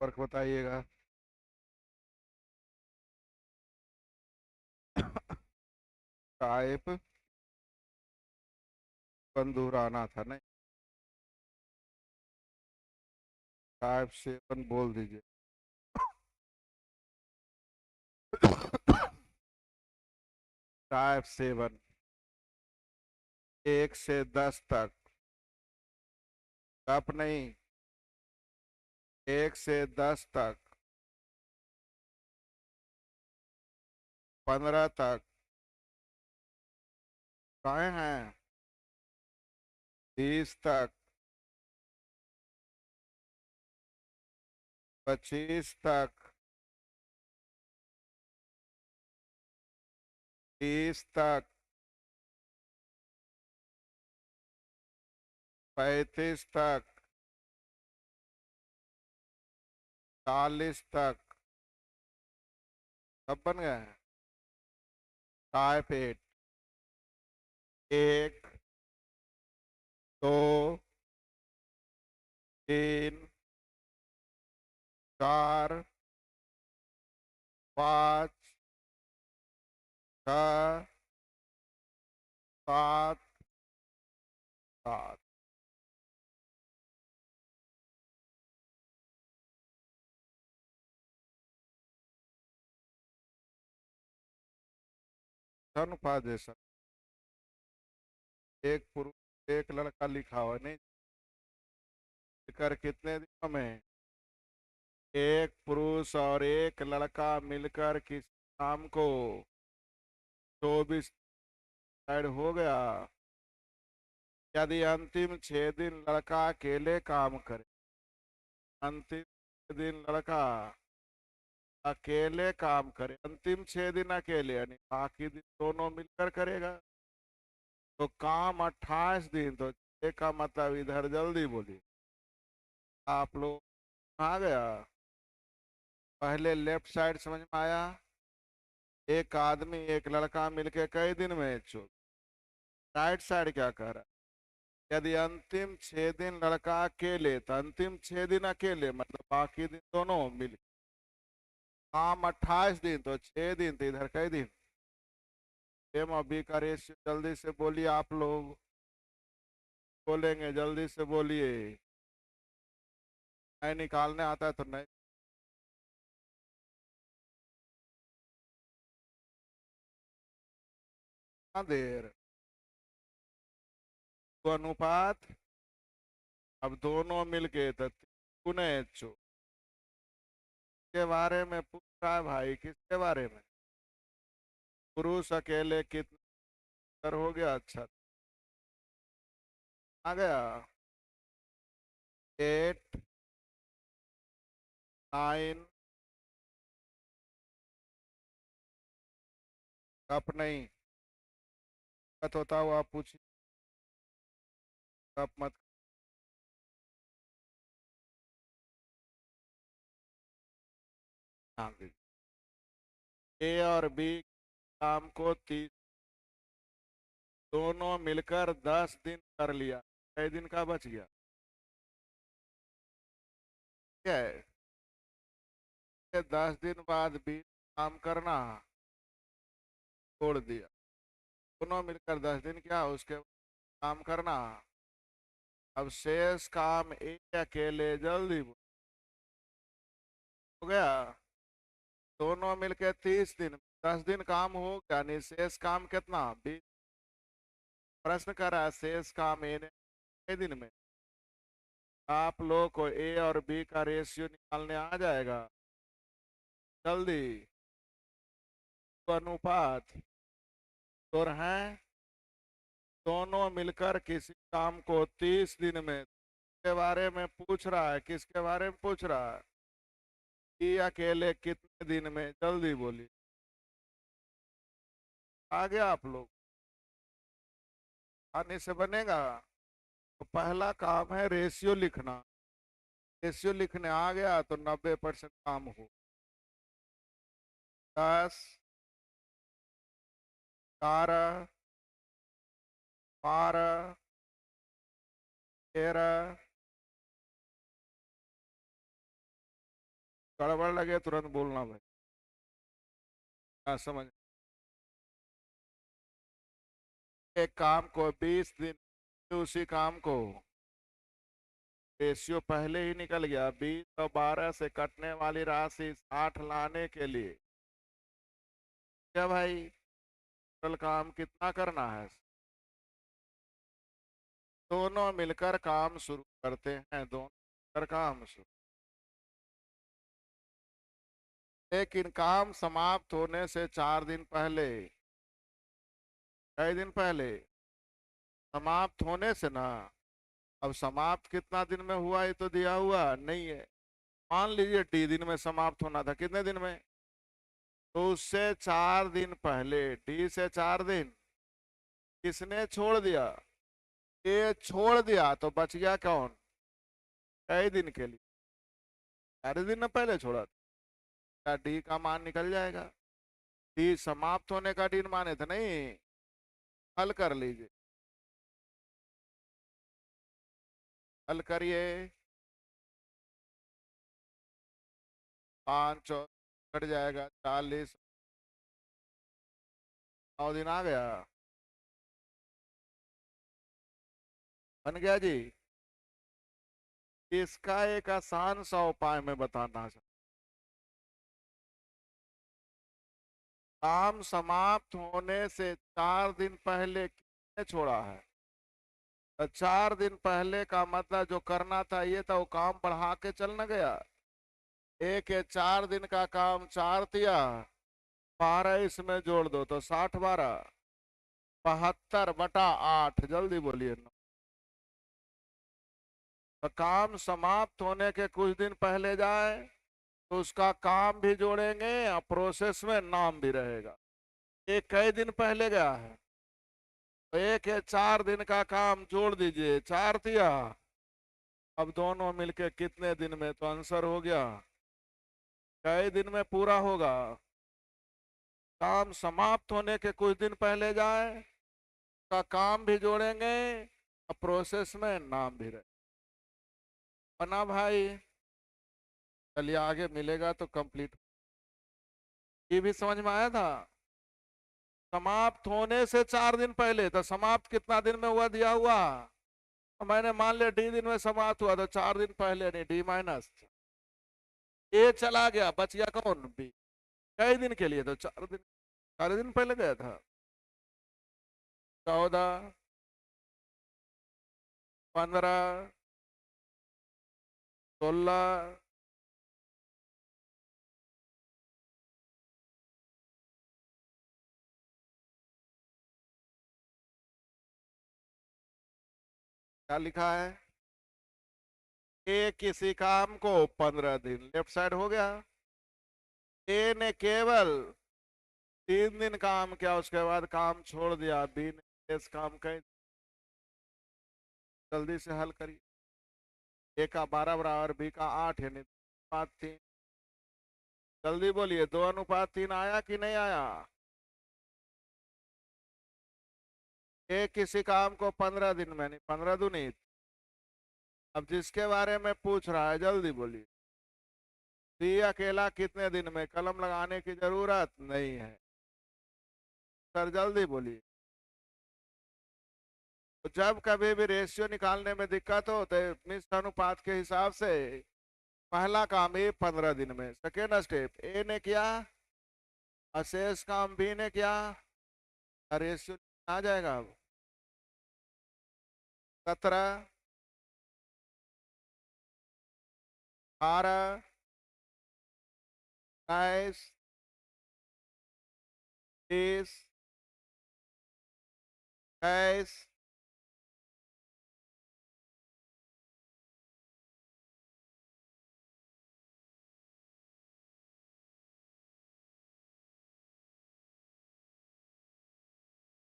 फर्क बताइएगा। टाइप बंदूराना था नहीं। टाइप 7 बोल दीजिए। टाइप 7, 1 से 10 तक। कप नहीं, 1 से 10 तक, 15 तक। कहे हैं? 20 तक, 25 तक, 30 तक, 35 तक, 40 तक। सब बन गए हैं। टाइप 8, 1, 2, 3, 4, 5, 6, 7, 7। अनुपात जैसा। एक पुरुष एक लड़का लिखा हुआ नहीं। मिलकर कितने दिनों में? एक पुरुष और एक लड़का मिलकर किस काम को 24 ऐड हो गया। यदि अंतिम 6 दिन लड़का अकेले काम करे, अंतिम 6 दिन लड़का अकेले काम करे, अंतिम 6 दिन अकेले यानी बाकी दिन दोनों मिलकर करेगा, तो काम 28 दिन। तो 6 का मतलब इधर जल्दी बोलिए आप लोग। आ गया? पहले लेफ्ट साइड समझ में आया? एक आदमी एक लड़का मिलके कई दिन में चो। राइट साइड क्या कह रहा है? यदि अंतिम 6 दिन लड़का अकेले, तो अंतिम 6 दिन अकेले मतलब बाकी दिन दोनों मिल। काम 28 दिन, तो 6 दिन, तो इधर कई दिन। एम और बी का रेशियो जल्दी से बोलिए आप लोग। बोलेंगे जल्दी से बोलिए। नहीं निकालने आता है तो नहीं। कितना देर? तो अनुपात। अब दोनों मिलके तो गुने चो के बारे में पूछ रहा है भाई। किसके बारे में? पुरुष अकेले कितने कर हो गया? अच्छा। आ गया। 8, 9। कप नहीं। कत होता हुआ आप पूछिए। कप मत। ए और बी काम को 30, दोनों मिलकर 10 दिन कर लिया। कई दिन का बच गया? क्या है? 10 दिन बाद भी काम करना छोड़ दिया। दोनों मिलकर 10 दिन क्या उसके बाद काम करना। अब शेष काम एक अकेले जल्दी हो गया। दोनों मिलकर 30 दिन, 10 दिन काम हो गया, यानी शेष काम कितना? 20। प्रश्न कर रहा है शेष काम कितने दिन में। आप लोग को ए और बी का रेशियो निकालने आ जाएगा जल्दी। तो अनुपात तो है। दोनों मिलकर किसी काम को 30 दिन में के बारे में पूछ रहा है। किसके बारे में पूछ रहा है? कि अकेले कितने दिन में, जल्दी बोलिए। आगे आप लोग आने से बनेगा। तो पहला काम है रेशियो लिखना। रेशियो लिखने आ गया तो 90% काम हो। 10, 11, 12, 13, गड़बड़ लगे तुरंत बोलना भाई। हाँ समझ। एक काम को 20 दिन उसी काम को रेशियो पहले ही निकल गया। 20 और 12 से कटने वाली राशि 60 लाने के लिए क्या भाई टोटल काम कितना करना है। दोनों मिलकर काम शुरू करते हैं, दोनों मिलकर काम शुरू। लेकिन काम समाप्त होने से 4 दिन पहले, कई दिन पहले समाप्त होने से ना, अब समाप्त कितना दिन में हुआ ये तो दिया हुआ नहीं है। मान लीजिए टी दिन में समाप्त होना था, कितने दिन में, तो उससे 4 दिन पहले डी से 4 दिन किसने छोड़ दिया, ये छोड़ दिया तो बच गया कौन, कई दिन के लिए, 4 दिन में पहले छोड़ा था, डी का मान निकल जाएगा। डी समाप्त होने का दिन माने थे नहीं। हल कर लीजिए, हल करिए। 5 और कट जाएगा 40, 9 दिन आ गया, बन गया जी। इसका एक आसान सा उपाय मैं बताना चाहता। काम समाप्त होने से 4 दिन पहले किसने छोड़ा है, तो 4 दिन पहले का मतलब जो करना था ये था, वो काम बढ़ा के चल न गया। एक है 4 दिन का काम 4 दिया, 12 इसमें जोड़ दो तो 60 12, 72/8, जल्दी बोलिए ना। तो काम समाप्त होने के कुछ दिन पहले जाए तो उसका काम भी जोड़ेंगे और प्रोसेस में नाम भी रहेगा। एक कई दिन पहले गया है तो एक है 4 दिन का काम जोड़ दीजिए, 4 दिया, अब दोनों मिलके कितने दिन में, तो आंसर हो गया कई दिन में पूरा होगा। काम समाप्त होने के कुछ दिन पहले जाए, का काम भी जोड़ेंगे और प्रोसेस में नाम भी रहे बना भाई। चलिए आगे मिलेगा तो कंप्लीट। ये भी समझ में आया था, समाप्त होने से 4 दिन पहले, तो समाप्त कितना दिन में हुआ दिया हुआ, तो मैंने मान लिया डी दिन में समाप्त हुआ तो 4 दिन पहले नहीं, डी माइनस ए चला गया, बच गया कौन, बी। कई दिन के लिए, तो 4 दिन, 4 दिन पहले गया था। 14, 15, 16, क्या लिखा है, ए किसी काम को 15 दिन, लेफ्ट साइड हो गया। ए ने केवल 3 दिन काम किया, उसके बाद काम छोड़ दिया, बी ने इस काम कहीं। जल्दी से हल करिए। ए का 12 बराबर बी का 8, यानी 2:3। जल्दी बोलिए, 2:3 आया कि नहीं आया। ए किसी काम को 15 दिन में, नहीं 15 दूनी। अब जिसके बारे में पूछ रहा है जल्दी बोलिए। सी अकेला कितने दिन में, कलम लगाने की जरूरत नहीं है, सर जल्दी बोलिए। तो जब कभी भी रेशियो निकालने में दिक्कत हो तो मिश्र अनुपात के हिसाब से पहला काम ए 15 दिन में, सेकेंड स्टेप ए ने किया, अशेष काम बी ने किया, रेशियो आ जाएगा अब 17, 18, 19, 20, 21,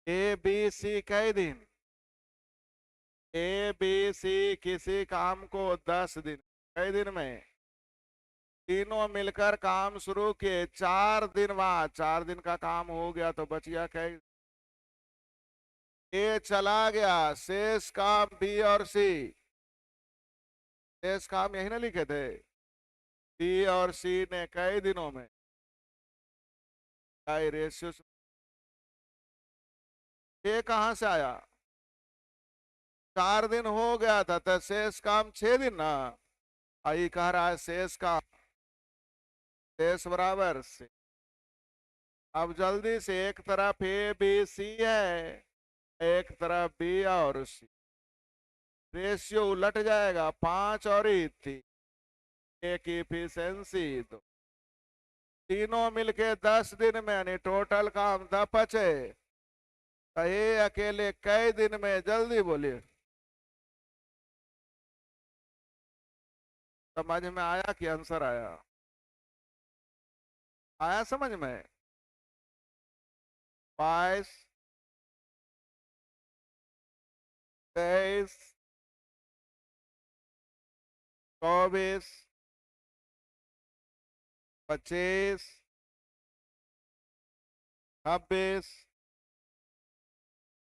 ए बी सी कई दिन, ए बी सी किसी काम को 10 दिन, कई दिन में, तीनों मिलकर काम शुरू किए, 4 दिन बाद 4 दिन का काम हो गया तो बच गया कई। ए चला गया, शेष काम बी और सी, शेष काम यही ना लिखे थे, बी और सी ने कई दिनों में आई रेशियो, ये कहाँ से आया? 4 दिन हो गया था तो शेष काम 6 दिन ना। आई कह रहा है शेष का शेष बराबर से। अब जल्दी से एक तरफ ए बी सी है, एक तरफ बी और सी, रेशियो उलट जाएगा, 5 और 3, एक इफिशियंसी दो, तीनों मिलके 10 दिन में, यानी टोटल काम 10 बचे। तो ये अकेले कई दिन में, जल्दी बोलिए। समझ में आया कि आंसर आया? आया समझ में? 22, 23, 24, 25, 26,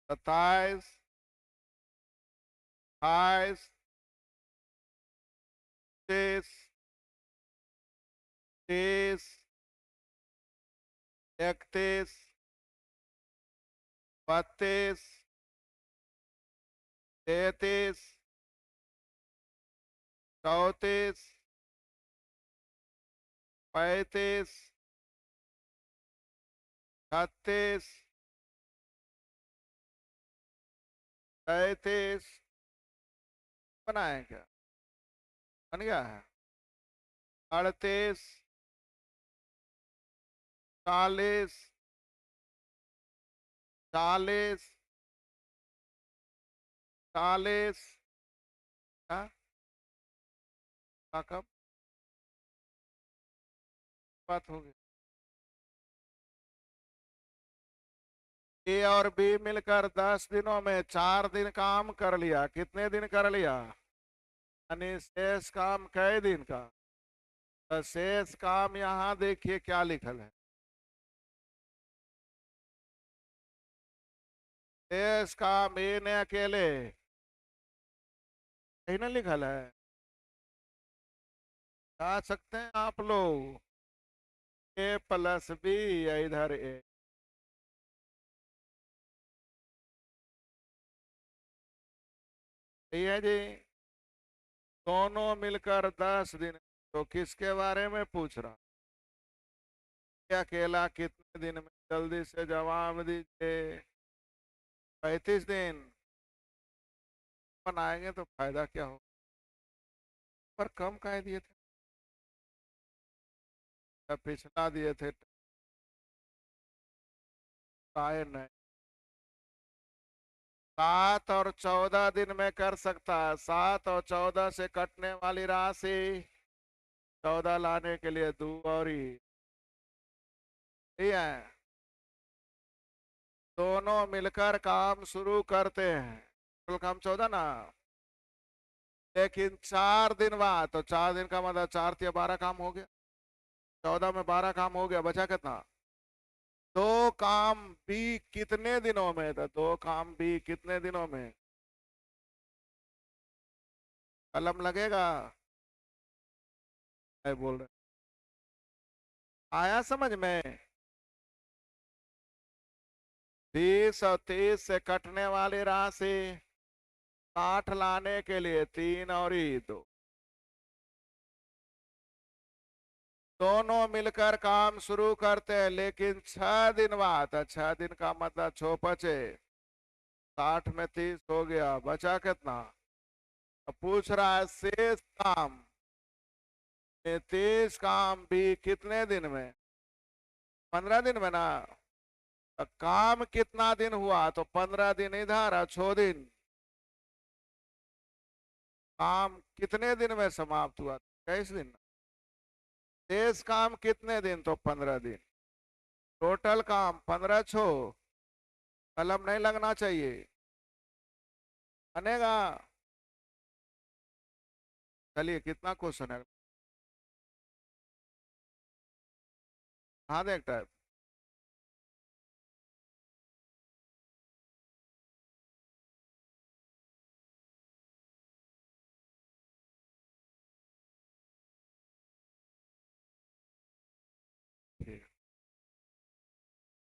27, 28, 30, 30, 31, 32, 33, 34, 35, 36, 37, बनाए क्या? बन गया है। 38, 40, 40, 40, हाँ, कब बात होगी? ए और बी मिलकर 10 दिनों में 4 दिन काम कर लिया। कितने दिन कर लिया? यानी शेष काम कई दिन का? तो शेष काम यहाँ देखिए क्या लिखल है। शेष काम ए ने अकेले, यही ना लिखल है? जा सकते हैं आप लोग, ए प्लस बी, या इधर ए। सही है जी। दोनों मिलकर 10 दिन, तो किसके बारे में पूछ रहा? ये अकेला कितने दिन में? जल्दी से जवाब दीजिए। 35 दिन। बनाएंगे तो फायदा क्या हो? पर कम कह दिए थे, या पिछला दिए थे टायर नहीं। 7 और 14 दिन में कर सकता है। 7 और 14 से कटने वाली राशि 14 लाने के लिए 2 और ही, ठीक है। दोनों मिलकर काम शुरू करते हैं, कुल काम 14 ना, लेकिन 4 दिन बाद, तो 4 दिन का मतलब 4 या 12 काम हो गया। 14 में 12 काम हो गया, बचा कितना? 2 काम बी कितने दिनों में था? 2 काम बी कितने दिनों में? कलम लगेगा? मैं बोल रहे, आया समझ में? 20 और 30 से कटने वाली राशि 60 लाने के लिए 3 और ही 2, दोनों मिलकर काम शुरू करते हैं, लेकिन 6 दिन बाद, 6 दिन का मतलब 6 बचे, 60 में 30 हो गया, बचा कितना? अब पूछ रहा है शेष काम, 30 काम भी कितने दिन में? 15 दिन में ना। तो काम कितना दिन हुआ? तो 15 दिन इधर और 6 दिन। काम कितने दिन में समाप्त हुआ? 23 दिन। शेष काम कितने दिन? तो 15 दिन। टोटल काम 15 कलम नहीं लगना चाहिए, बनेगा? चलिए कितना क्वेश्चन है? हाँ देखता है।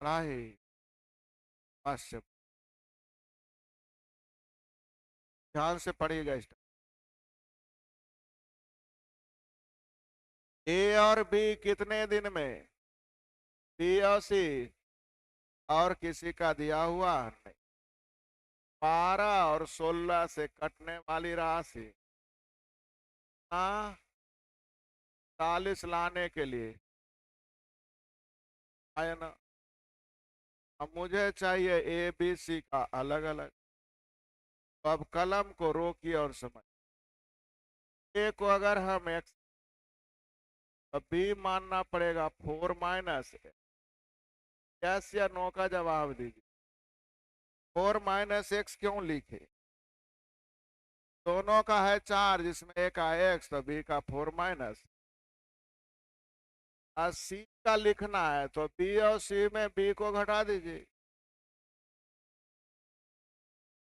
पढ़ाई मस्त, ध्यान से पढ़िएगा इस। ए और बी कितने दिन में, बी और सी, और किसी का दिया हुआ नहीं। 12 और 16 से कटने वाली राशि, हाँ, 40 लाने के लिए आया ना। अब मुझे चाहिए ए बी सी का अलग अलग। तो अब कलम को रोकिए और समझ। ए को अगर हम एक्स, तो बी मानना पड़ेगा 4 - यस या नो का जवाब दीजिए। 4 - एक्स क्यों लिखे, दोनों का है 4, जिसमें ए का एक्स तो बी का 4 - सी का लिखना है तो बी और सी में बी को घटा दीजिए,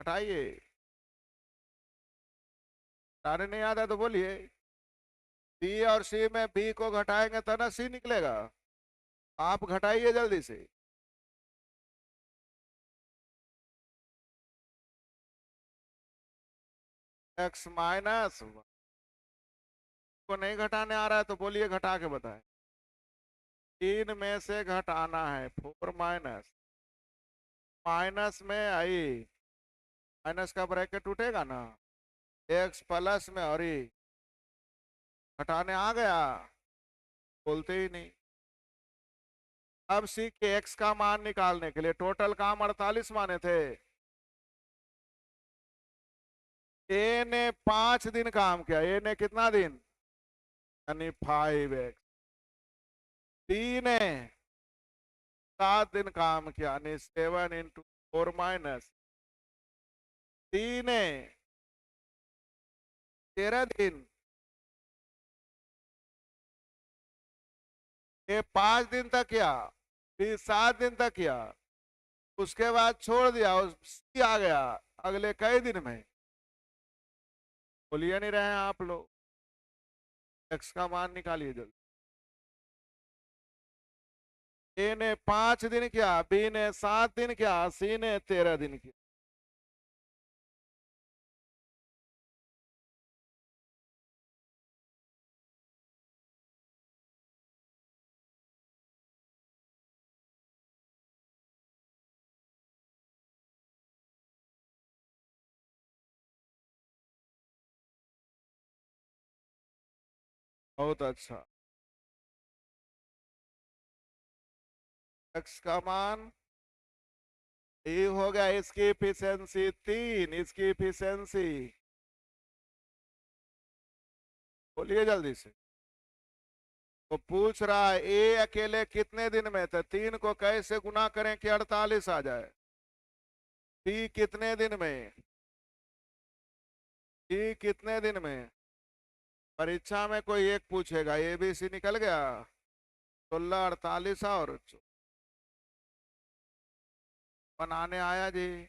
घटाइए। घटाने नहीं आता तो बोलिए। बी और सी में बी को घटाएंगे तो ना सी निकलेगा। आप घटाइए जल्दी से। X - को नहीं घटाने आ रहा है तो बोलिए, घटा के बताएं। 3 में से घटाना है 4 - माइनस में आई, माइनस का ब्रैकेट टूटेगा ना, एक्स प्लस में और ई, घटाने आ गया, बोलते ही नहीं। अब सी के एक्स का मान निकालने के लिए टोटल काम 48 माने थे। ए ने 5 दिन काम किया, ए ने कितना दिन, यानी 5x। बी ने 7 दिन काम किया, यानी 7 × 4 - सी ने 13 दिन, ये 5 दिन तक किया, फिर 7 दिन तक किया, उसके बाद छोड़ दिया, सी आ गया अगले कई दिन में। बोलिए नहीं रहे हैं आप लोग। एक्स का मान निकालिए जल्दी। ए ने 5 दिन किया, बी ने 7 दिन किया, सी ने 13 दिन किया। बहुत अच्छा। एक्स का मान ये हो गया, इसकी इफिशियंसी 3, इसकी इफिशियंसी, बोलिए जल्दी से। तो पूछ रहा है ए अकेले कितने दिन में, तो 3 को कैसे गुना करें कि 48 आ जाए। बी कितने दिन में, सी कितने दिन में। परीक्षा में कोई एक पूछेगा, ए बी सी निकल गया, 16 48 और बनाने आया जी,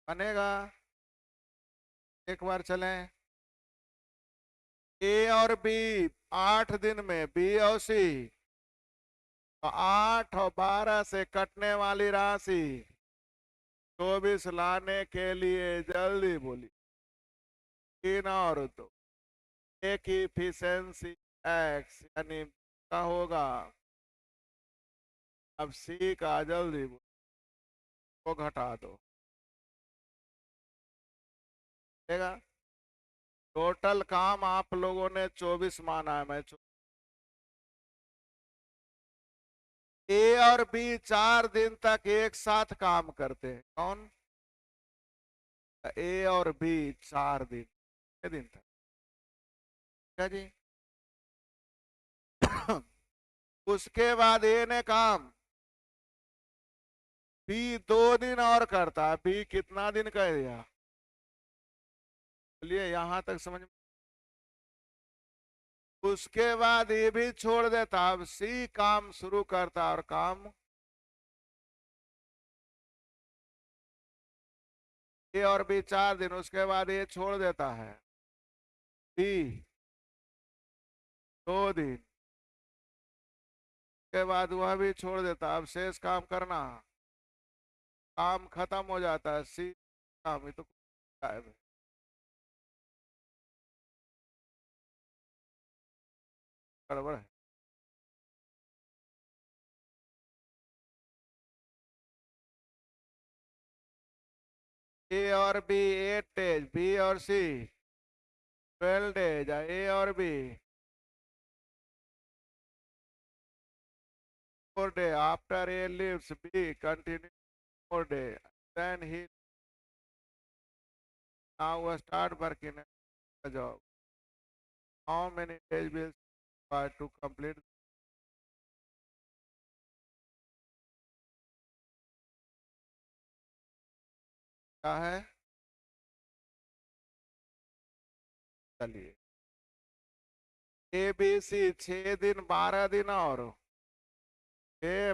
बनेगा। एक बार चलें। ए और बी 8 दिन में, बी और सी, तो 8 और 12 से कटने वाली राशि 24 लाने के लिए जल्दी बोली। 3 और 2, एक की इफिशियंसी एक्स, यानी का होगा। अब सी का जल्दी बोली, को घटा दो, देगा। टोटल काम आप लोगों ने 24 माना है, मैं ए और बी 4 दिन तक एक साथ काम करते हैं, कौन, ए और बी 4 दिन, कितने दिन तक, क्या जी। उसके बाद ए ने काम, बी 2 दिन और करता है, बी कितना दिन कह दिया, बोलिए यहां तक समझ में। उसके बाद ये भी छोड़ देता, अब सी काम शुरू करता, और काम ए और बी 4 दिन, उसके बाद ये छोड़ देता है, बी 2 दिन, के बाद वह भी छोड़ देता, अब शेष काम करना, काम खत्म हो जाता है। सी काम ये तो क्या है भाई? गड़बड़ है। ए और बी 8 डेज, बी और सी 12 डेज, ए और B 4 day. After A leaves B continue 4 day, then he now start working at the job. How many days will required to complete? क्या है? चलिए, ए बी सी 6 दिन 12 दिन और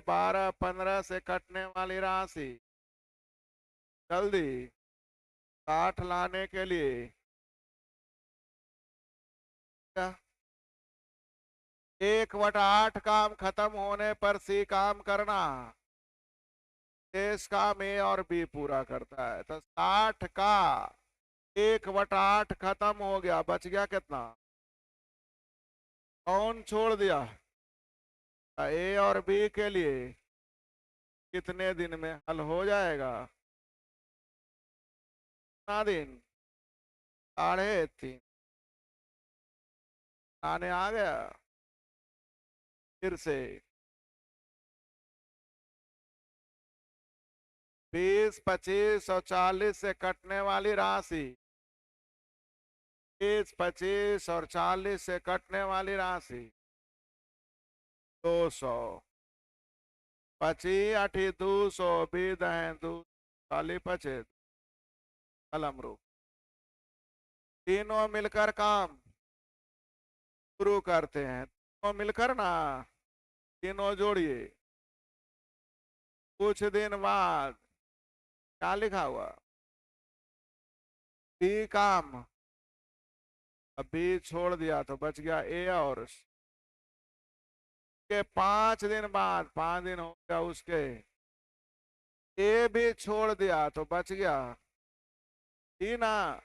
12 15 से कटने वाली राशि जल्दी 60 लाने के लिए क्या? 1/8 काम खत्म होने पर सी काम करना, शेष काम ए और बी पूरा करता है। तो 60 का 1/8 खत्म हो गया, बच गया कितना? कौन छोड़ दिया? ए और बी के लिए कितने दिन में हल हो जाएगा? कितना दिन? 3.5 आने आ गया। फिर से 20 25 और 40 से कटने वाली राशि, 20 25 और 40 से कटने वाली राशि 200। 25 8 200 भी दहें 2 40 पचे कलम रो, तीनों मिलकर काम शुरू करते हैं। तीनों मिलकर ना, तीनों जोड़िए। कुछ दिन बाद क्या लिखा हुआ? बी काम, अब बी छोड़ दिया तो बच गया ए, और के 5 दिन बाद, 5 दिन हो गया उसके, ए भी छोड़ दिया तो बच गया टीना,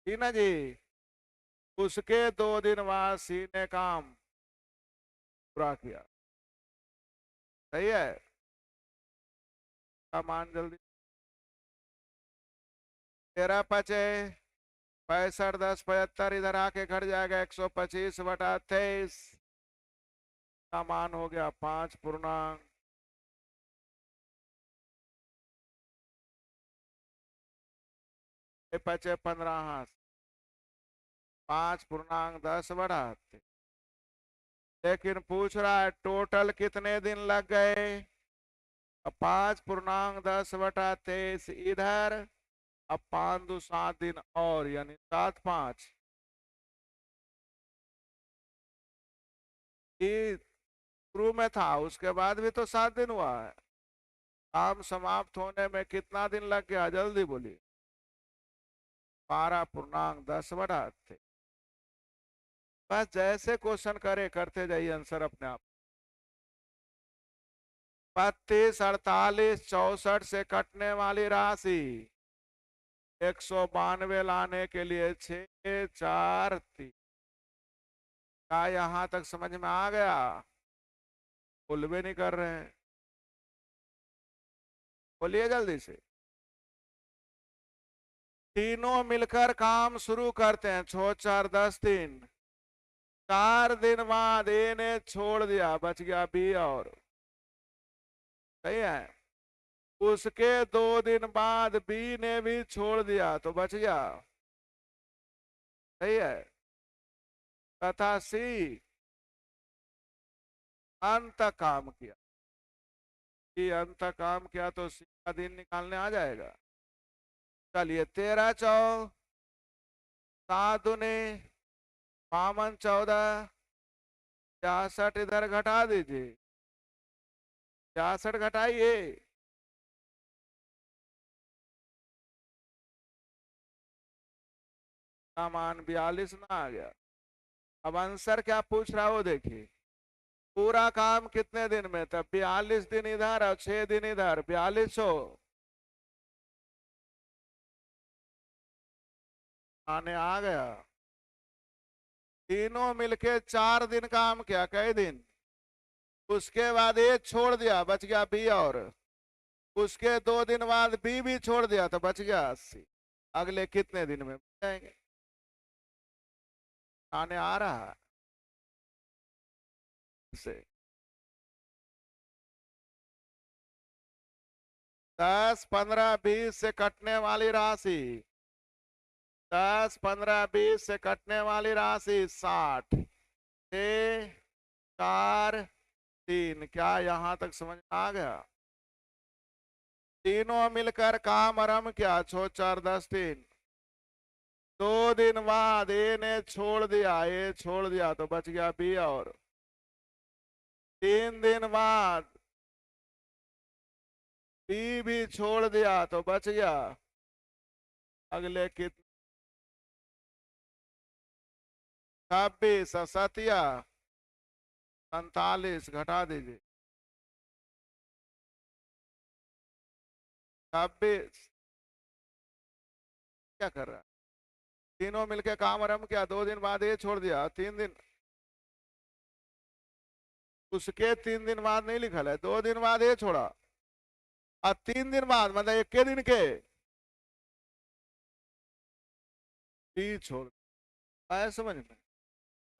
टीना जी। उसके 2 दिन बाद सी ने काम पूरा किया। सही है? सामान जल्दी। 13 पचे 65 10 75, इधर आके घट जाएगा 125/23। सामान हो गया 5 पूर्णांक पचे 15 हाथ, 5 पूर्णांक 10 बढ़ाते। लेकिन पूछ रहा है टोटल कितने दिन लग गए? 5 पूर्णांक 10/23 इधर, अब 5 दो 7 दिन और, यानी 7 5 ये शुरू में था, उसके बाद भी तो 7 दिन हुआ है। काम समाप्त होने में कितना दिन लग गया? जल्दी बोलिए। 12 पूर्णांक 10/23। बस जैसे क्वेश्चन करे करते जाइए, आंसर अपने आप। 32 48 64 से कटने वाली राशि 192 लाने के लिए 6 4 3। क्या यहां तक समझ में आ गया? बोल भी नहीं कर रहे हैं, बोलिए जल्दी से। तीनों मिलकर काम शुरू करते हैं। 6 4 10 3, 4 दिन बाद ए ने छोड़ दिया, बच गया बी, और सही है। उसके 2 दिन बाद बी ने भी छोड़ दिया तो बच गया, सही है। तथा सी अंत काम किया, सी अंत काम किया तो सी का दिन निकालने आ जाएगा। चलिए 13 चौ 7 दूनी 52 14, 66 इधर घटा दीजिए, 66 घटाइए, सामान 42 ना आ गया। अब आंसर क्या पूछ रहा है वो देखिए। पूरा काम कितने दिन में? तब 42 दिन इधर और 6 दिन इधर, 4200 आने आ गया। तीनों मिलके 4 दिन काम किया, कई दिन? उसके बाद ए छोड़ दिया, बच गया बी, और उसके 2 दिन बाद बी भी छोड़ दिया तो बच गया 80। अगले कितने दिन में जाएंगे? आने आ रहा है से 10, 15, 20 से कटने वाली राशि, 10, 15, 20 से कटने वाली राशि 60, 6, 4, 3। क्या यहां तक समझ आ गया? तीनों मिलकर काम आरंभ किया, 6, 4, 10, 3। 2 दिन बाद ए ने छोड़ दिया, ए छोड़ दिया तो बच गया बी, और 3 दिन बाद बी भी छोड़ दिया तो बच गया। अगले कितने? 26 और 7 47, घटा दीजिए। 26 क्या कर रहा है? तीनों मिलके काम आरंभ किया, 2 दिन बाद ये छोड़ दिया, 3 दिन उसके 3 दिन बाद नहीं लिखल है, 2 दिन बाद ये छोड़ा और 3 दिन बाद मतलब एक के दिन के बी छोड़, आया समझ में?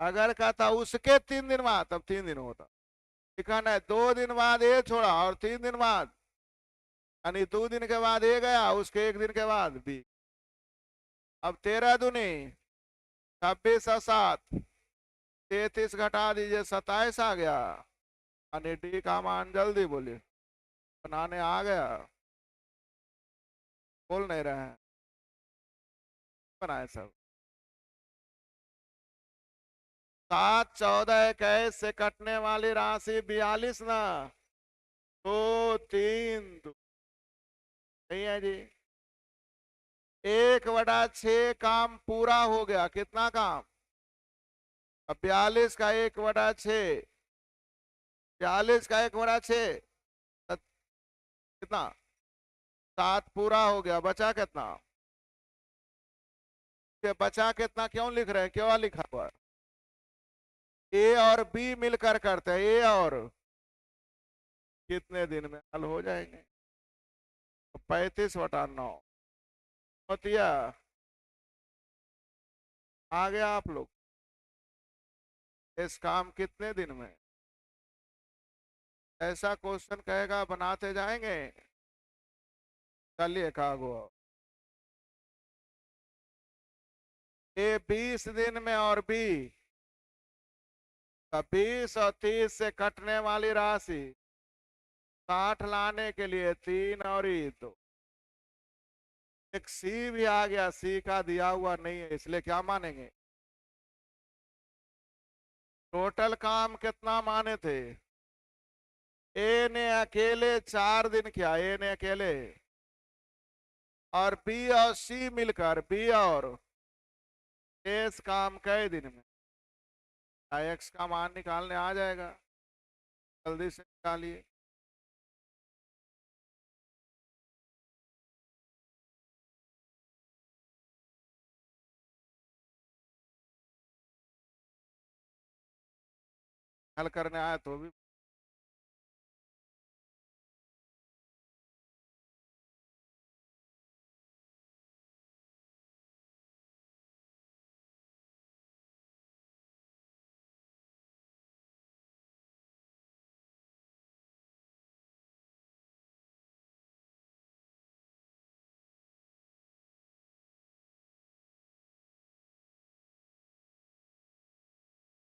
अगर कहता उसके 3 दिन बाद तब 3 दिन होता, लिखा है 2 दिन बाद ये छोड़ा और 3 दिन बाद, यानी 2 दिन के बाद ये गया, उसके 1 दिन के बाद बी। अब 13 दूनी 26 और 7, 33 घटा दीजिए, 27 आ गया। यानी डी का मान जल्दी बोलिए, बनाने आ गया। बोल नहीं रहे हैं? बनाए सब। 7, 14, 21 से कटने वाली राशि 42 ना, तो 3 नहीं है जी। 1/6 काम पूरा हो गया। कितना काम? अब 42 का 1/6, 42 का 1/6 कितना? 7 पूरा हो गया, बचा कितना? बचा कितना क्यों लिख रहे हैं, क्यों लिखा हुआ है? ए और बी मिलकर करते हैं, ए और कितने दिन में हल हो जाएंगे? 35/9 होतिया। आ गया आप लोग? इस काम कितने दिन में? ऐसा क्वेश्चन कहेगा बनाते जाएंगे। चलिए कागो, ए 20 दिन में और बी 20 और 30 से कटने वाली राशि 60 लाने के लिए 3 और ई 2। एक सी भी आ गया, सी का दिया हुआ नहीं है इसलिए क्या मानेंगे? टोटल काम कितना माने थे? ए ने अकेले 4 दिन किया, ए ने अकेले, और बी और सी मिलकर, बी और एस काम कई दिन में? एक्स का मान निकालने आ जाएगा, जल्दी से निकालिए। हल करने आया तो भी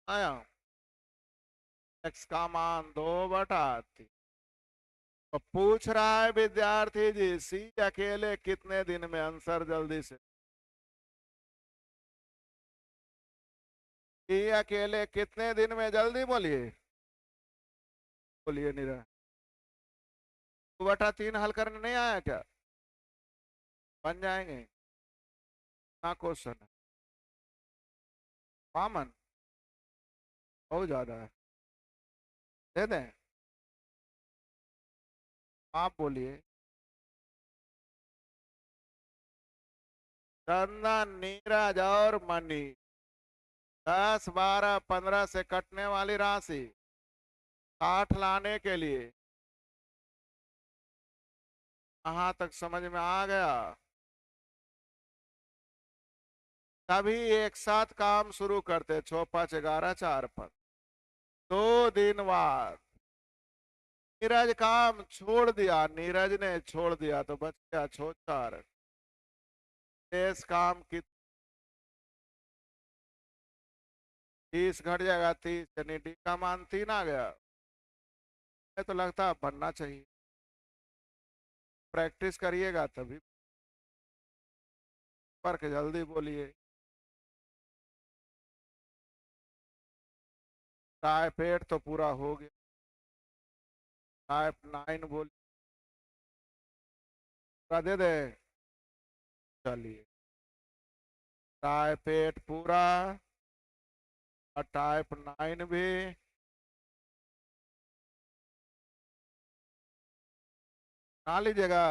आया। एक्स का मान 2/3। तो पूछ रहा है विद्यार्थी जी, सी अकेले कितने दिन में? आंसर जल्दी से। सी अकेले कितने दिन में? जल्दी बोलिए, बोलिए नहीं रहा। 2/3 हल करने नहीं आया क्या? बन जाएंगे ना? क्वेश्चन है कॉमन, बहुत ज्यादा है। दे दें? आप बोलिए। चंदन, नीरज और मनी, 10, 12, 15 से कटने वाली राशि 60 लाने के लिए, कहाँ तक समझ में आ गया? तभी एक साथ काम शुरू करते, 6, 5, 11, 4 पर। 2 दिन बाद नीरज काम छोड़ दिया, नीरज ने छोड़ दिया तो बच गया छोचार। शेष काम की 30 घट जाएगा, 30 यानी डी का मान 3 आ गया। ये तो लगता है बनना चाहिए, प्रैक्टिस करिएगा तभी। पर के जल्दी बोलिए। टाइप 8 तो पूरा हो गया, टाइप 9 बोलिए। पूरा दे दे। चलिए, टाइप 8 पूरा और टाइप 9 भी। ना लीजिएगा?